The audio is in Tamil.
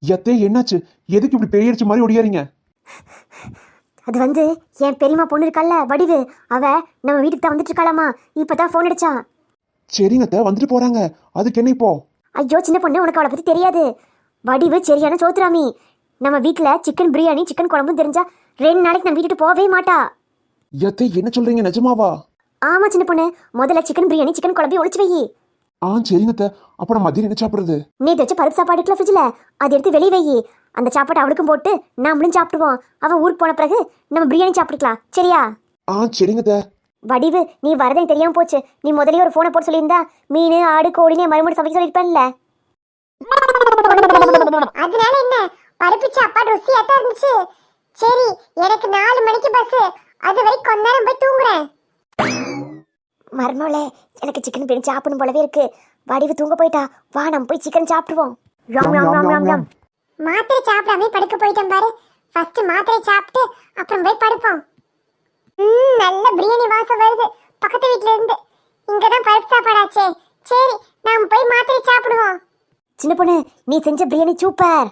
எத்தே என்னாச்சு? எதுக்கு இப்படி பெரியடிச்சு மாதிரி ஒடியாரீங்க? அது என் பெரியம்மா பொண்ணு இருக்கால வடிவு, அவ நம்ம வீட்டுக்கு தான் வந்துட்டு இருக்காளாமா. இப்பதான் போன் அடிச்சான். சரிங்க அத்தை, வந்துட்டு போறாங்க. அதுக்கு என்ன இப்போ? ஐயோ சின்ன பொண்ணு, உனக்கு அவளை பத்தி தெரியாது. வடிவு சரியான சோத்துராமி. நம்ம வீட்டுல சிக்கன் பிரியாணி சிக்கன் குழம்பும் தெரிஞ்சா 2 நாளைக்கு நம்ம வீட்டுக்கு போகவே மாட்டா. எத்தே என்ன சொல்றீங்க, நிஜமாவா? ஆமா சின்ன பொண்ணு, முதல்ல சிக்கன் பிரியாணி சிக்கன் குழம்பையும் ஒளிச்சு வை. சரிங்க அத்தை. அப்ப நான் மதியம் என்ன சாப்பிடுறது? நேற்று வச்ச பருப்பு சாப்பாடு இருக்குல்ல ஃப்ரிட்ஜில், அதை எடுத்து வெளியே வை. அந்த சாப்பாட்டை அவளுக்கும் போட்டு நாமளும் சாப்பிடுவோம். அவன் ஊருக்கு போன பிறகு நம்ம பிரியாணி சாப்பிட்டுக்கலாம், சரியா? சரிங்க அத்தை. வடிவு, நீ வரதே தெரியாம போச்சு. நீ முதலே ஒரு போனை போட்டு சொல்லியிருந்தா மீன் ஆடு கோழினே மறுபடியும் சமைக்க சொல்லியிருப்பேன்ல. அதனால என்ன, பருப்பு சாப்பாடு ருசியா தான் இருந்துச்சு. சரி, எனக்கு 4 மணிக்கு பஸ். அது வரைக்கும் கொஞ்ச நேரம் போய் தூங்குறேன். மறுநாளே எனக்கு சிக்கன் பிரியாணி சாப்பிடணும் போலவே இருக்கு. வடிவு தூங்க போயிட்டா, வா நம்ம போய் சிக்கன் சாப்பிடுவோம். மாத்திரை சாப்பிடாம படுக்க போயிட்டேன் பாரு. ஃபர்ஸ்ட் மாத்திரை சாப்பிட்டு அப்புறம் போய் படுப்போம். நல்ல பிரியாணி வாசம் வருது பக்கத்து வீட்ல இருந்து. இங்கதான் பருப்பு சாப்பாடாச்சே. சரி, நாம போய் மாத்திரை சாப்பிடுவோம். சின்ன பொண்ணு, நீ செஞ்ச பிரியாணி சூப்பர்.